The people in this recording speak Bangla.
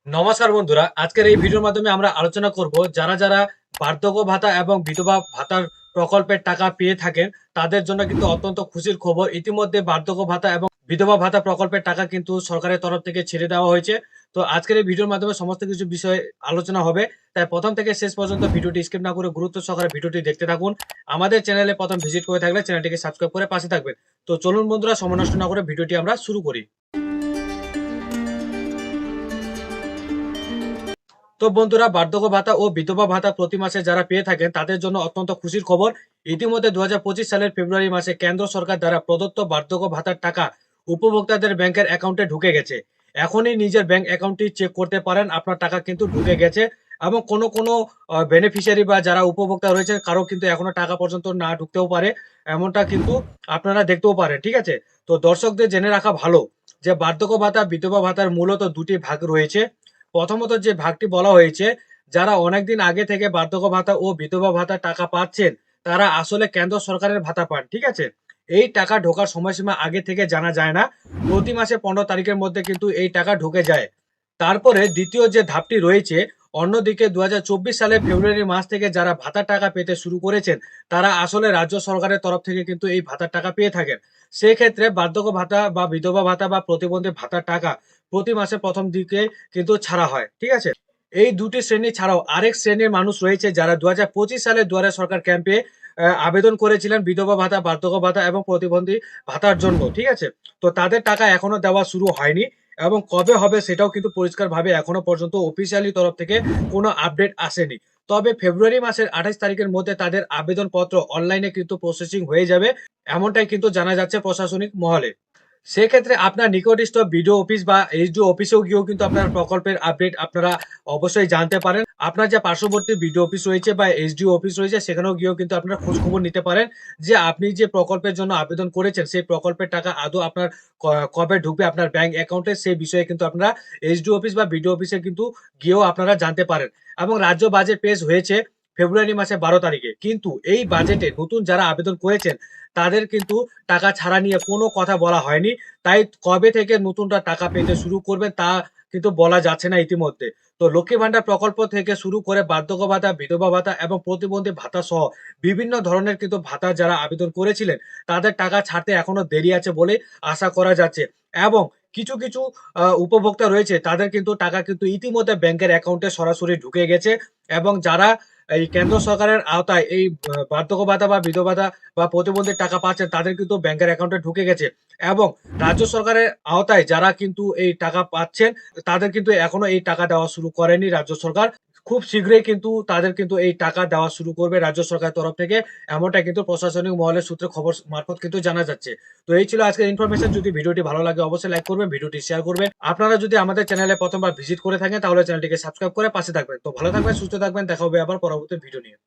নমস্কার বন্ধুরা, আজকের এই ভিডিওর মাধ্যমে আমরা আলোচনা করব যারা যারা বার্ধক্য ভাতা এবং বিধবা ভাতার প্রকল্পের টাকা পেয়ে থাকেন তাদের জন্য কিন্তু অত্যন্ত খুশির খবর। ইতিমধ্যে বার্ধক্য ভাতা এবং বিধবা ভাতা প্রকল্পের টাকা কিন্তু সরকারের তরফ থেকে ছেড়ে দেওয়া হয়েছে। তো আজকের এই ভিডিওর মাধ্যমে সমস্ত কিছু বিষয়ে আলোচনা হবে, তাই প্রথম থেকে শেষ পর্যন্ত ভিডিওটি স্কিপ না করে গুরুত্ব সহকারে ভিডিওটি দেখতে থাকুন। আমাদের চ্যানেলে প্রথম ভিজিট করে থাকলে চ্যানেলটিকে সাবস্ক্রাইব করে পাশে থাকবেন। তো চলুন বন্ধুরা, সময় নষ্ট না করে ভিডিওটি আমরা শুরু করি। তো বন্ধুরা, বার্ধক্য ভাতা ও বিধবা ভাতা প্রতি মাসে যারা পেয়ে থাকেন তাদের জন্য অত্যন্ত খুশির খবর। ইতিমধ্যে 2025 সালের ফেব্রুয়ারি মাসে কেন্দ্র সরকার দ্বারা প্রদত্ত বার্ধক্য ভাতার টাকা উপভোক্তাদের ব্যাংকের অ্যাকাউন্টে ঢুকে গেছে। এখনই নিজের ব্যাংক অ্যাকাউন্টটি চেক করতে পারেন, আপনার টাকা কিন্তু ঢুকে গেছে। এবং কোনো বেনিফিশিয়ারি বা যারা উপভোক্তা রয়েছে কারো কিন্তু এখনো টাকা পর্যন্ত না ঢুকতেও পারে, এমনটা কিন্তু আপনারা দেখতেও পারেন। ঠিক আছে, তো দর্শকদের জেনে রাখা ভালো যে বার্ধক্য ভাতা বিধবা ভাতার মূলত দুটি ভাগ রয়েছে। প্রথমত যে ভাগটি বলা হয়েছে, যারা অনেকদিন আগে থেকে বার্ধক্য ভাতা ও বিধবা ভাতার টাকা পাচ্ছেন তারা আসলে কেন্দ্র সরকারের ভাতা পান। ঠিক আছে, এই টাকা ঢোকার সময়সীমা আগে থেকে জানা যায় না, প্রতি মাসে 15 তারিখের মধ্যে কিন্তু এই টাকা ঢুকে যায়। তারপরে দ্বিতীয় যে ধাপটি রয়েছে, অন্যদিকে 2024 সালের ফেব্রুয়ারি মাস থেকে যারা ভাতার টাকা পেতে শুরু করেছেন তারা আসলে রাজ্য সরকারের তরফ থেকে কিন্তু এই ভাতার টাকা পেয়ে থাকেন। সেক্ষেত্রে বার্ধক্য ভাতা বা বিধবা ভাতা বা প্রতিবন্ধী ভাতার টাকা প্রতি মাসে প্রথম দিকে কিন্তু ছাড়া হয়। ঠিক আছে, এই দুটি শ্রেণী ছাড়াও আরেক শ্রেণীর মানুষ রয়েছে যারা 2025 সালে দুয়ারে সরকার ক্যাম্পে আবেদন করেছিলেন বিধবা ভাতা, বার্ধক্য ভাতা এবং প্রতিবন্ধী ভাতার জন্য। ঠিক আছে, তো তাদের টাকা এখনো দেওয়া শুরু হয়নি এবং কবে হবে সেটাও কিন্তু পরিষ্কারভাবে এখনো পর্যন্ত অফিসিয়ালি তরফ থেকে কোনো আপডেট আসেনি। তবে ফেব্রুয়ারি মাসের 28 তারিখের মধ্যে তাদের আবেদনপত্র অনলাইনে কিন্তু প্রসেসিং হয়ে যাবে, এমনটাই কিন্তু জানা যাচ্ছে প্রশাসনিক মহলে। সেক্ষেত্রে আপনার নিকটস্থ বিডিও অফিস বা এইচডিও অফিসেও গিয়েও কিন্তু আপনার প্রকল্পের আপডেট আপনারা অবশ্যই জানতে পারেন। আপনার যে পার্শ্ববর্তী বিডিও অফিস রয়েছে বা এইচডিও অফিস রয়েছে সেখানেও গিয়েও কিন্তু আপনারা খোঁজ খবর নিতে পারেন যে আপনি যে প্রকল্পের জন্য আবেদন করেছেন সেই প্রকল্পের টাকা আদৌ আপনার কবে ঢুকবে আপনার ব্যাংক অ্যাকাউন্টে, সেই বিষয়ে কিন্তু আপনারা এইচডিও অফিস বা বিডিও অফিসে কিন্তু গিয়েও আপনারা জানতে পারেন। এবং রাজ্য বাজেট পেশ হয়েছে ফেব্রুয়ারি মাসে 12 তারিখে, কিন্তু এই বাজেটে নতুন যারা আবেদন করেছেন তাদের কিন্তু টাকা ছাড়া নিয়ে কোনো কথা বলা হয়নি। তাই কবে থেকে নতুনরা টাকা পেতে শুরু করবেন তা কিন্তু বলা যাচ্ছে না ইতিমধ্যে। তো লক্ষ্মী ভান্ডার প্রকল্প থেকে শুরু করে বার্ধক্য ভাতা, বিধবা ভাতা এবং প্রতিবন্ধী ভাতা সহ বিভিন্ন ধরনের কিন্তু ভাতা যারা আবেদন করেছিলেন তাদের টাকা ছাড়তে এখনো দেরি আছে বলে আশা করা যাচ্ছে। এবং কিছু উপভোক্তা রয়েছে তাদের কিন্তু টাকা কিন্তু ইতিমধ্যে ব্যাংকের অ্যাকাউন্টে সরাসরি ঢুকে গেছে। এবং যারা এই কেন্দ্র সরকারের আওতায় এই বার্ধক্য ভাতা বা বিধবা ভাতা বা প্রতিবন্ধীর টাকা পাচ্ছেন তাদের কিন্তু ব্যাংকের অ্যাকাউন্টে ঢুকে গেছে। এবং রাজ্য সরকারের আওতায় যারা কিন্তু এই টাকা পাচ্ছেন তাদের কিন্তু এখনো এই টাকা দেওয়া শুরু করেনি রাজ্য সরকার। খুব শীঘ্রই কিন্তু তাদের কিন্তু এই টাকা দেওয়া শুরু করবে রাজ্য সরকারের তরফ থেকে, এমনটা কিন্তু প্রশাসনিক মহলের সূত্রে খবর মারফত কিন্তু জানা যাচ্ছে। তো এই ছিল আজকের ইনফরমেশন। যদি ভিডিওটি ভালো লাগে অবশ্যই লাইক করবেন, ভিডিওটি শেয়ার করবেন। আপনারা যদি আমাদের চ্যানেলে প্রথমবার ভিজিট করে থাকেন তাহলে চ্যানেলটিকে সাবস্ক্রাইব করে পাশে থাকবেন। তো ভালো থাকবেন, সুস্থ থাকবেন, দেখা হবে আবার পরবর্তী ভিডিও নিয়ে।